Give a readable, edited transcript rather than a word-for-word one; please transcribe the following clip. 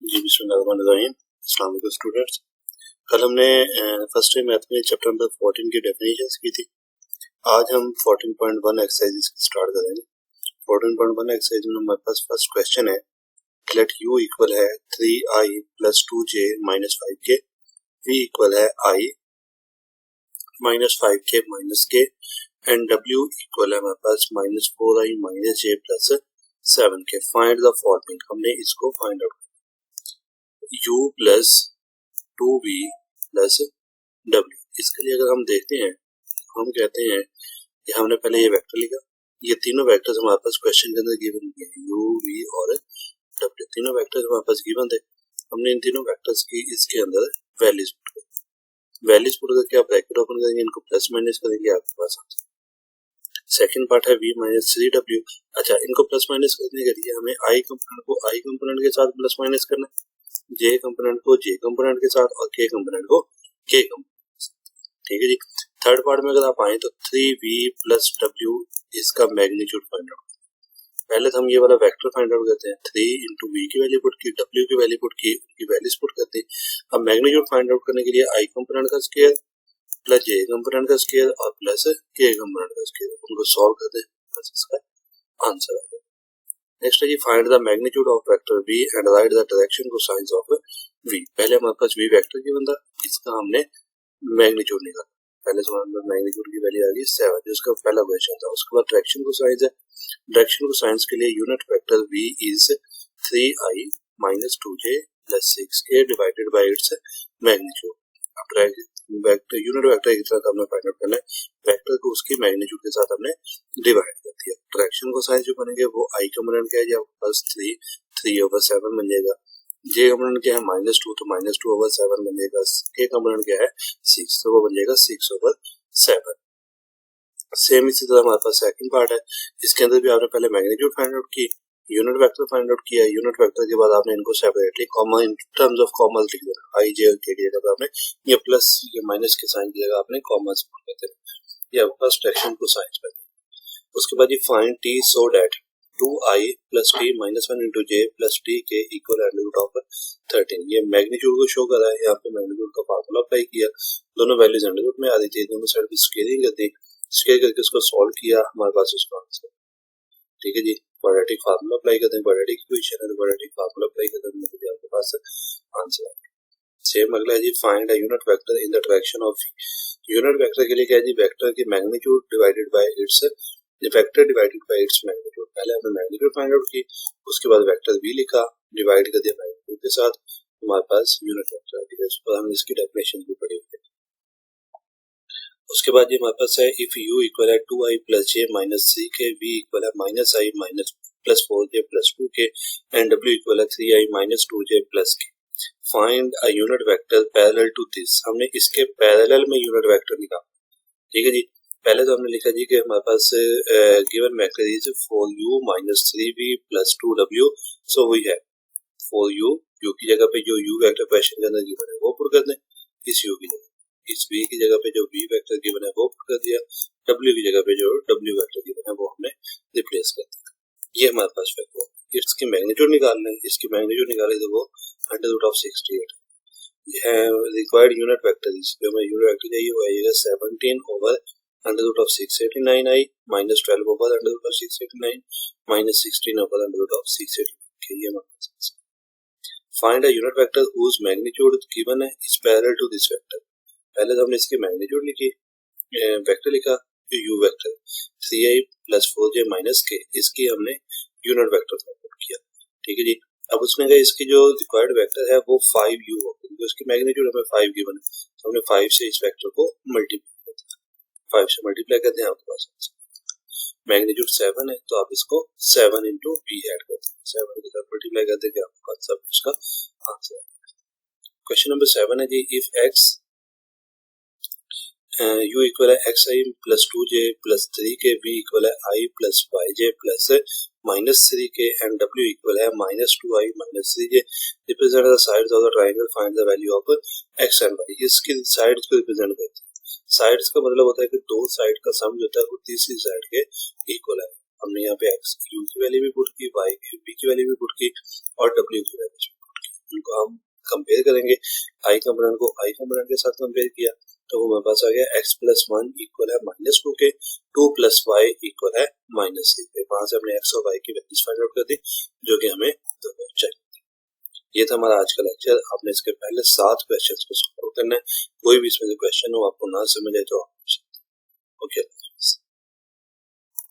जी बिस्मिल्लाहिर्रहमानिर्रहीम। अस्सलाम वालेकुम स्टूडेंट्स। कल हमने फर्स्ट ईयर मैथ में चैप्टर नंबर 14 की डेफिनेशंस की थी। आज हम 14.1 एक्सरसाइज स्टार्ट करेंगे। 14.1 एक्सरसाइज में हमारे पास फर्स्ट क्वेश्चन है, लेट u इक्वल है 3i plus 2j minus 5k, v equal है i minus 5k minus k and w equal है हमारे पास minus 4i minus j plus 7k। Find the following. हमने इसको find out u plus 2v plus w। इसके लिए अगर हम देखते हैं, हम कहते हैं कि हमने पहले ये वेक्टर लिखा, ये तीनों वेक्टर्स हमारे पास क्वेश्चन के अंदर गिवन है, u v और w। तीनों वेक्टर्स हमारे पास गिवन थे। हमने इन तीनों वेक्टर्स की इसके अंदर वैल्यूज पुट कर, वैल्यूज पुट करके आप ब्रैकेट ओपन करेंगे, इनको प्लस माइनस करेंगे, आपके पास आता है। सेकंड पार्ट है v माइनस 3w। अच्छा, इनको प्लस माइनस करने के लिए हमें i कंपोनेंट को i कंपोनेंट के साथ प्लस माइनस करना है, j कंपोनेंट को j कंपोनेंट के साथ और k कंपोनेंट को k कंपोनेंट। ठीक है जी। थर्ड पार्ट में अगर आप आए तो 3v प्लस w इसका मैग्नीट्यूड फाइंड आउट। पहले तो हम ये वाला वेक्टर फाइंड आउट करते हैं, 3 इंटू वी की वैल्यू पुट की, w की वैल्यू पुट की, उनकी वैल्यूज पुट करते हैं। अब मैग्नीट्यूड फाइंड आउट करने के लिए i कंपोनेंट का स्क्वायर प्लस j कंपोनेंट का स्क्वायर और प्लस k कंपोनेंट का स्क्वायर, उनको सॉल्व करते हैं, बस इसका आंसर आ गया। नेक्स्ट है जी, find the magnitude of vector v and write the direction cosines of v। पहले हमारे पास v वेक्टर की बंदा, इसका हमने मैग्नीट्यूड निकाला। पहले तो हमारे पास मैग्नीट्यूड की वैल्यू आ गई 7, जो उसका पहला क्वेश्चन था। उसके बाद डायरेक्शन कोसाइंस है। डायरेक्शन कोसाइंस के लिए unit vector v is 3i minus 2j plus 6k divided by its magnitude. अब वेक्टर यूनिट वेक्टर की तरह हमने फाइंड आउट करना है, वेक्टर को उसके मैग्नीट्यूड के साथ हमने डिवाइड कर दिया। डायरेक्शन कोसाइंस जो बनेंगे वो i कंपोनेंट का है, जब प्लस 3/7 बन जाएगा। j कंपोनेंट क्या है -2, तो -2/7 बन जाएगा। k कंपोनेंट क्या है 6, तो वो बन जाएगा 6/7। सेम इसी तरह हमारे पास सेकंड पार्ट है, इसके अंदर भी आपने पहले मैग्नीट्यूड फाइंड आउट की, यूनिट वेक्टर फाइंड आउट किया। यूनिट वेक्टर के बाद आपने इनको separately comma in terms of comma लिख देना, i j और k की जगह पे आपने ये प्लस या माइनस के साइन की जगह आपने कॉमा से पुट कर देना, ये आपका डायरेक्शन कोसाइंस बन। उसके बाद ये find t so that 2i plus t minus 1 into j plus tk equal under root of 13। ये मैग्नीट्यूड को शो कर रहा है, यहाँ पे मैग्नीट्यूड का फार्मूला अप्लाई किया, दोनों वैल्यूज अंडर रूट में आ रही थी, दोनों साइड पे स्केलिंग कर दी, स्केल करके उसको सॉल्व किया, हमारे पास उसका आंसर। ठीक है जी, क्वाड्रेटिक फार्मूला अप्लाई करते हैं, क्वाड्रेटिक इक्वेशन है तो क्वाड्रेटिक फार्मूला अप्लाई करते हैं, तो आपके पास आंसर आ गया। सेम अगला है जी, find a unit vector in the direction of. Unit vector के लिए क्या है जी, वेक्टर की magnitude divided by its vector divided by its magnitude. पहले हमने मैग्नीट्यूड फाइंड आउट की, उसके बाद वेक्टर v लिखा, डिवाइड कर दिया मैग्नीट्यूड के साथ, हमारे पास यूनिट वेक्टर आ गया। उस पर हमने इसकी डेफिनेशन भी पढ़ी हुई है। उसके बाद ये हमारे पास है, इफ u इक्वल है 2i plus j minus 3k, v equal है minus i minus plus 4k plus 2k and w equal है 3i minus 2j plus k। Find a unit vector parallel to this. हमने इसके parallel में unit vector निकाला। ठीक है जी, पहले तो हमने लिखा जी कि हमारे पास given vector is 4u minus 3v plus 2w। So वही है 4u, u की जगह पे जो u वेक्टर क्वेश्चन के अंदर गिवन है वो पुट कर दें, इस u की जगह, इस v की जगह पे जो v वेक्टर गिवन है वो पुट कर दिया, w की जगह पे जो w वेक्टर गिवन है वो हमने रिप्लेस कर दिया। ये हमारे पास वेक्टर, इसकी मैग्नीट्यूड निकालना है, इसकी मैग्नीट्यूड निकाले तो वो अंडर रूट ऑफ 68 है। रिक्वायर्ड यूनिट वेक्टर, जो हमें यूनिट वेक्टर चाहिए वो आएगा 17 over under root of 689i minus 12 over under root of 689 minus 16 over under root of 689। ये हमारे पास। Find a unit vector whose magnitude given है is parallel to this vector. पहले तो हमने इसकी मैग्नीट्यूड लिखी, वेक्टर लिखा, u vector 3i plus 4j minus k, इसकी हमने यूनिट वेक्टर पुट किया। ठीक है जी, अब उसमें गए इसकी जो रिक्वायर्ड वेक्टर है वो 5u होगी, तो इसकी मैग्नीट्यूड हमें 5 गिवन है, तो हमने 5 से इस वेक्टर को मल्टीप्लाई कर दिया, 5 से मल्टीप्लाई करते हैं, आपके पास मैग्नीट्यूड 7 है, तो आप इसको 7 इंटू v ऐड कर दें, 7 के साथ मल्टीप्लाई कर देंगे, आपके पास सब इसका आंसर। क्वेश्चन नंबर 7 है जी, इफ x u इक्वल है xi plus 2j plus 3k, v equal है i plus yj plus minus 3k and w equal है minus 2i minus 3j। Represent the sides of the triangle, find the value of x and y। इसकी sides को represent करते हैं। Sides का मतलब होता है कि दो साइड का सम जो होता है वो तीसरी साइड के इक्वल है। हमने यहाँ पे x u की वैल्यू भी पुट की, y की v की वैल्यू भी पुट की और w की वैल्यू भी पुट की। उनको हम कंपेयर करेंगे। आई कंपोनेंट को आई कंपोनेंट के साथ कंपेयर किया तो हमारे पास आ गया x प्लस 1 इक्वल है -2 के, 2 प्लस वाई इक्वल है -3 के। वहां से हमने x और y की वैल्यूज फाइंड आउट कर दी जो कि हमें दोनों चाहिए। ये था हमारा आज का लेक्चर। आपने इसके पहले 7 क्वेश्चंस को सॉल्व करना है। कोई भी इसमें क्वेश्चन हो आपको ना समझ आए तो आप पूछ सकते हैं। ओके।